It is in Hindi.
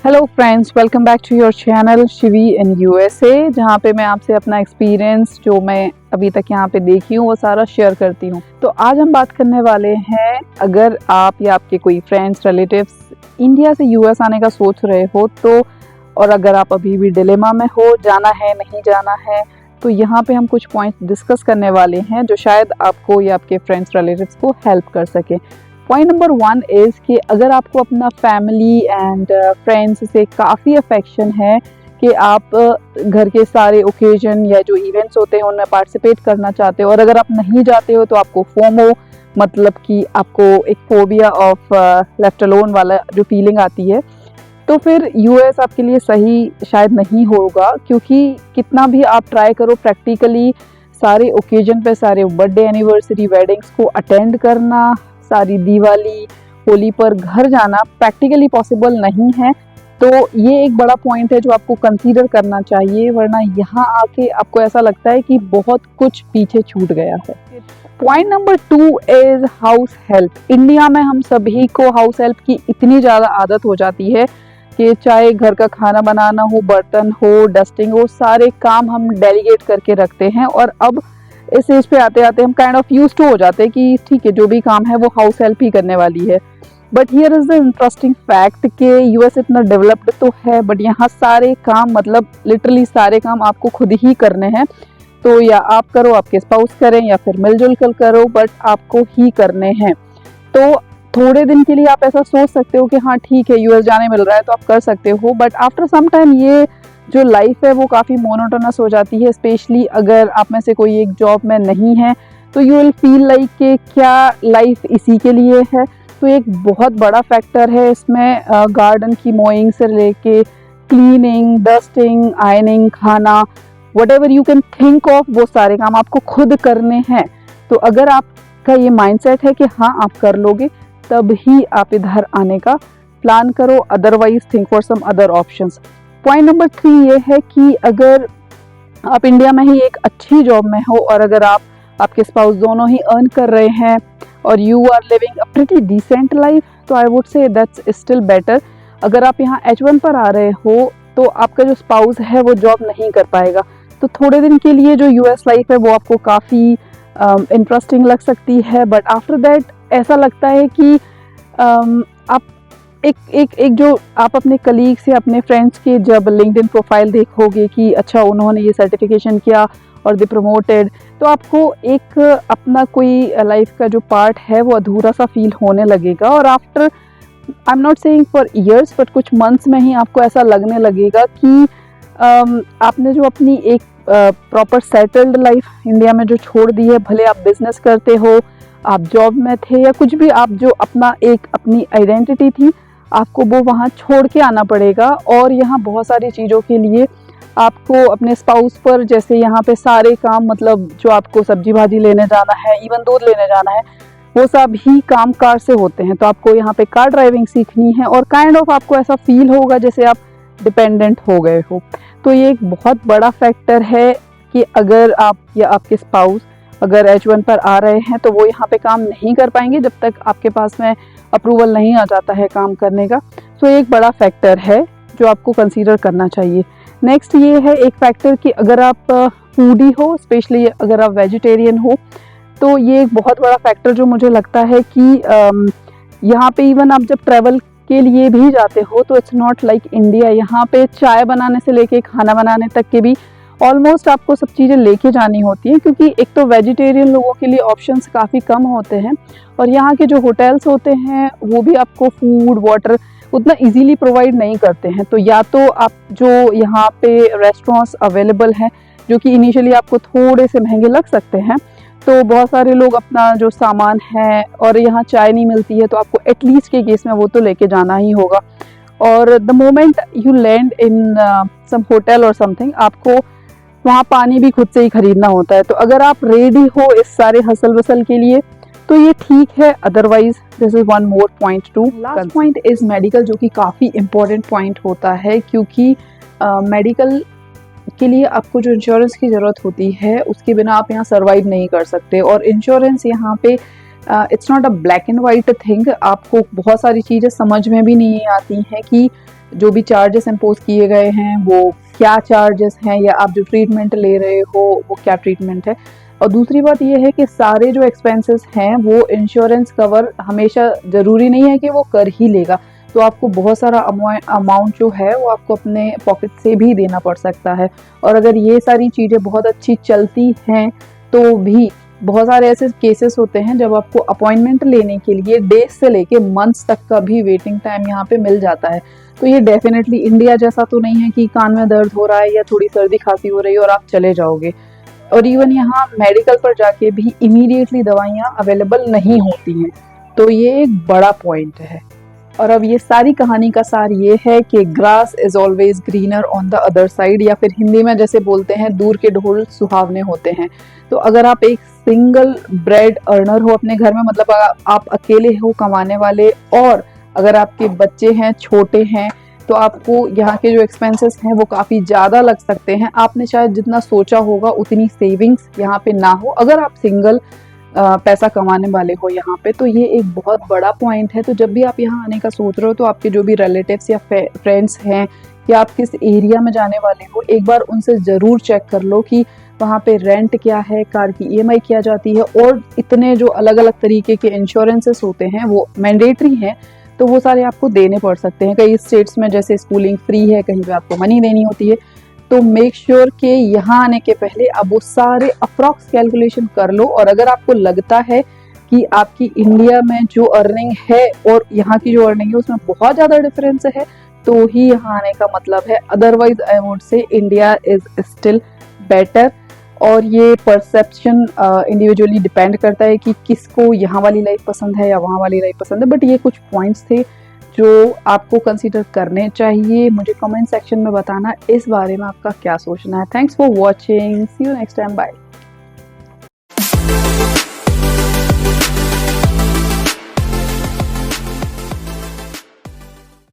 Hello friends, welcome back to your channel Shivi in USA, जहाँ पे मैं आपसे अपना एक्सपीरियंस जो मैं अभी तक यहाँ पे देखी हूँ वो सारा शेयर करती हूँ। तो आज हम बात करने वाले हैं, अगर आप या आपके कोई फ्रेंड्स रिलेटिव्स इंडिया से यूएस आने का सोच रहे हो तो, और अगर आप अभी भी डिलेमा में हो जाना है नहीं जाना है, तो यहाँ पे हम कुछ पॉइंट्स डिस्कस करने वाले हैं जो शायद आपको या आपके फ्रेंड्स रिलेटिव्स को हेल्प कर सके। पॉइंट नंबर 1 इज़ कि अगर आपको अपना फैमिली एंड फ्रेंड्स से काफ़ी अफेक्शन है कि आप घर के सारे ओकेजन या जो इवेंट्स होते हैं उनमें पार्टिसिपेट करना चाहते हो, और अगर आप नहीं जाते हो तो आपको फोमो, मतलब कि आपको एक फोबिया ऑफ लेफ्ट अलोन वाला जो फीलिंग आती है, तो फिर यूएस आपके लिए सही शायद नहीं होगा। क्योंकि कितना भी आप ट्राई करो प्रैक्टिकली सारे ओकेजन पे, सारे बर्थडे, एनिवर्सरी, वेडिंग्स को अटेंड करना, सारी दिवाली, होली पर घर जाना प्रैक्टिकली पॉसिबल नहीं है। तो ये एक बड़ा पॉइंट है जो आपको कंसीडर करना चाहिए, वरना यहाँ आके आपको ऐसा लगता है कि बहुत कुछ पीछे छूट गया है। Point number 2 is house help. India में हम सभी को हाउस हेल्प की इतनी ज़्यादा आदत हो जाती है कि चाहे घर का खाना बनाना हो, बर्तन हो, डस्टिंग हो, सारे काम हम डेलीगेट करके रखते हैं। और अब इस एज पे आते आते हम काइंड ऑफ यूज्ड टू हो जाते हैं कि ठीक है, जो भी काम है वो हाउस हेल्प ही करने वाली है। But here is the interesting fact कि यूएस इतना डेवलप्ड तो है, बट यहाँ सारे काम, मतलब लिटरली सारे काम आपको खुद ही करने हैं। तो या आप करो, आपके स्पाउस करें, या फिर मिलजुल कर करो, बट आपको ही करने हैं। तो थोड़े दिन के लिए आप ऐसा सोच सकते हो कि हाँ ठीक है, यूएस जाने मिल रहा है तो आप कर सकते हो, बट आफ्टर सम टाइम ये जो लाइफ है वो काफ़ी मोनोटोनस हो जाती है। स्पेशली अगर आप में से कोई एक जॉब में नहीं है तो यू विल फील लाइक कि क्या लाइफ इसी के लिए है। तो एक बहुत बड़ा फैक्टर है इसमें गार्डन की मोइंग से लेके क्लीनिंग, डस्टिंग, आयनिंग, खाना, whatever you can think of, वो सारे काम आपको खुद करने हैं। तो अगर आपका ये माइंडसेट है कि हाँ आप कर लोगे, तब ही आप इधर आने का प्लान करो, otherwise think for some other options. Point number 3 ये है कि अगर आप इंडिया में ही एक अच्छी जॉब में हो और अगर आप, आपके स्पाउस दोनों ही अर्न कर रहे हैं और you are living a pretty decent life, तो I would say that's still better. अगर आप यहाँ H1 पर आ रहे हो तो आपका जो स्पाउस है वो जॉब नहीं कर पाएगा, तो थोड़े दिन के लिए जो यूएस लाइफ है वो आपको काफ़ी इंटरेस्टिंग लग सकती है। बट आफ्टर दैट ऐसा लगता है कि आप एक जो आप अपने कलीग्स या अपने फ्रेंड्स के जब लिंक्डइन प्रोफाइल देखोगे कि अच्छा उन्होंने ये सर्टिफिकेशन किया और दे प्रमोटेड, तो आपको एक अपना कोई लाइफ का जो पार्ट है वो अधूरा सा फील होने लगेगा। और after, I am not saying for years, but कुछ मंथ्स में ही आपको ऐसा लगने लगेगा कि आपने जो अपनी एक प्रॉपर सेटल्ड लाइफ इंडिया में जो छोड़ दी है, भले आप बिजनेस करते हो, आप जॉब में थे या कुछ भी, आप जो अपना एक अपनी आइडेंटिटी थी आपको वो वहाँ छोड़ के आना पड़ेगा। और यहाँ बहुत सारी चीज़ों के लिए आपको अपने स्पाउस पर, जैसे यहाँ पे सारे काम, मतलब जो आपको सब्जी भाजी लेने जाना है, इवन दूध लेने जाना है, वो सब ही काम कार से होते हैं। तो आपको यहाँ पे कार ड्राइविंग सीखनी है और काइंड ऑफ आपको ऐसा फील होगा जैसे आप डिपेंडेंट हो गए हो। तो ये एक बहुत बड़ा फैक्टर है कि अगर आप या आपके स्पाउस अगर H1 पर आ रहे हैं तो वो यहाँ पे काम नहीं कर पाएंगे जब तक आपके पास में अप्रूवल नहीं आ जाता है काम करने का। तो एक बड़ा फैक्टर है जो आपको कंसीडर करना चाहिए। नेक्स्ट ये है एक फैक्टर कि अगर आप फूडी हो, स्पेशली अगर आप वेजिटेरियन हो, तो ये एक बहुत बड़ा फैक्टर जो मुझे लगता है कि यहाँ पे इवन आप जब ट्रैवल के लिए भी जाते हो तो इट्स नॉट लाइक इंडिया। यहाँ पे चाय बनाने से लेके खाना बनाने तक के भी ऑलमोस्ट आपको सब चीज़ें लेके जानी होती हैं, क्योंकि एक तो वेजिटेरियन लोगों के लिए ऑप्शंस काफ़ी कम होते हैं और यहाँ के जो होटल्स होते हैं वो भी आपको फूड, वाटर उतना इजीली प्रोवाइड नहीं करते हैं। तो या तो आप जो यहाँ पे रेस्टोरेंट्स अवेलेबल हैं जो कि इनिशियली आपको थोड़े से महंगे लग सकते हैं, तो बहुत सारे लोग अपना जो सामान है, और यहाँ चाय नहीं मिलती है तो आपको एटलीस्ट के केस में वो तो लेके जाना ही होगा। और the moment you land in some hotel और समथिंग, आपको वहाँ पानी भी खुद से ही खरीदना होता है। तो अगर आप रेडी हो इस सारे हसल वसल के लिए तो ये ठीक है, otherwise this is one more point two. Last point is medical, जो कि काफ़ी इंपॉर्टेंट पॉइंट होता है, क्योंकि मेडिकल के लिए आपको जो इंश्योरेंस की ज़रूरत होती है उसके बिना आप यहाँ सर्वाइव नहीं कर सकते। और इंश्योरेंस यहाँ पे it's not a black and white thing. आपको बहुत सारी चीज़ें समझ में भी नहीं आती हैं कि जो भी चार्जेस इम्पोज किए गए हैं वो क्या चार्जेस हैं, या आप जो ट्रीटमेंट ले रहे हो वो क्या ट्रीटमेंट है। और दूसरी बात ये है कि सारे जो एक्सपेंसेस हैं वो इंश्योरेंस कवर हमेशा ज़रूरी नहीं है कि वो कर ही लेगा, तो आपको बहुत सारा अमाउंट जो है वो आपको अपने पॉकेट से भी देना पड़ सकता है। और अगर ये सारी चीज़ें बहुत अच्छी चलती हैं तो भी बहुत सारे ऐसे केसेस होते हैं जब आपको अपॉइंटमेंट लेने के लिए डेज से लेके मंथ्स तक का भी वेटिंग टाइम यहाँ पे मिल जाता है। तो ये डेफिनेटली इंडिया जैसा तो नहीं है कि कान में दर्द हो रहा है या थोड़ी सर्दी खांसी हो रही है और आप चले जाओगे। और इवन यहाँ मेडिकल पर जाके भी इमीडिएटली दवाइयाँ अवेलेबल नहीं होती हैं, तो ये एक बड़ा पॉइंट है। और अब ये सारी कहानी का सार ये है कि grass is always greener on the other side, या फिर हिंदी में जैसे बोलते हैं दूर के ढोल सुहावने होते हैं। तो अगर आप एक सिंगल ब्रेड अर्नर हो अपने घर में, मतलब आप अकेले हो कमाने वाले, और अगर आपके बच्चे हैं छोटे हैं, तो आपको यहाँ के जो एक्सपेंसेस हैं वो काफ़ी ज़्यादा लग सकते हैं। आपने शायद जितना सोचा होगा उतनी सेविंग्स यहाँ पे ना हो अगर आप सिंगल पैसा कमाने वाले हो यहाँ पे। तो ये एक बहुत बड़ा पॉइंट है। तो जब भी आप यहाँ आने का सोच रहे हो तो आपके जो भी रिलेटिव्स या फ्रेंड्स हैं, या आप किस एरिया में जाने वाले हो, एक बार उनसे ज़रूर चेक कर लो कि वहाँ पे रेंट क्या है, कार की ईएमआई क्या जाती है, और इतने जो अलग अलग तरीके के इंश्योरेंसेस होते हैं वो मैंडेटरी हैं, तो वो सारे आपको देने पड़ सकते हैं। कई स्टेट्स में जैसे स्कूलिंग फ्री है, कहीं पे आपको मनी देनी होती है। तो मेक श्योर कि यहाँ आने के पहले आप वो सारे अप्रॉक्स कैलकुलेशन कर लो, और अगर आपको लगता है कि आपकी इंडिया में जो अर्निंग है और यहाँ की जो अर्निंग है उसमें बहुत ज़्यादा डिफरेंस है, तो ही यहाँ आने का मतलब है। अदरवाइज आई वुड से इंडिया इज स्टिल बेटर। और ये परसेप्शन इंडिविजुअली डिपेंड करता है कि किसको यहाँ वाली लाइफ पसंद है या वहाँ वाली लाइफ पसंद है। बट ये कुछ पॉइंट्स थे जो आपको कंसीडर करने चाहिए। मुझे कमेंट सेक्शन में बताना इस बारे में आपका क्या सोचना है। Thanks for watching, see you next time, bye.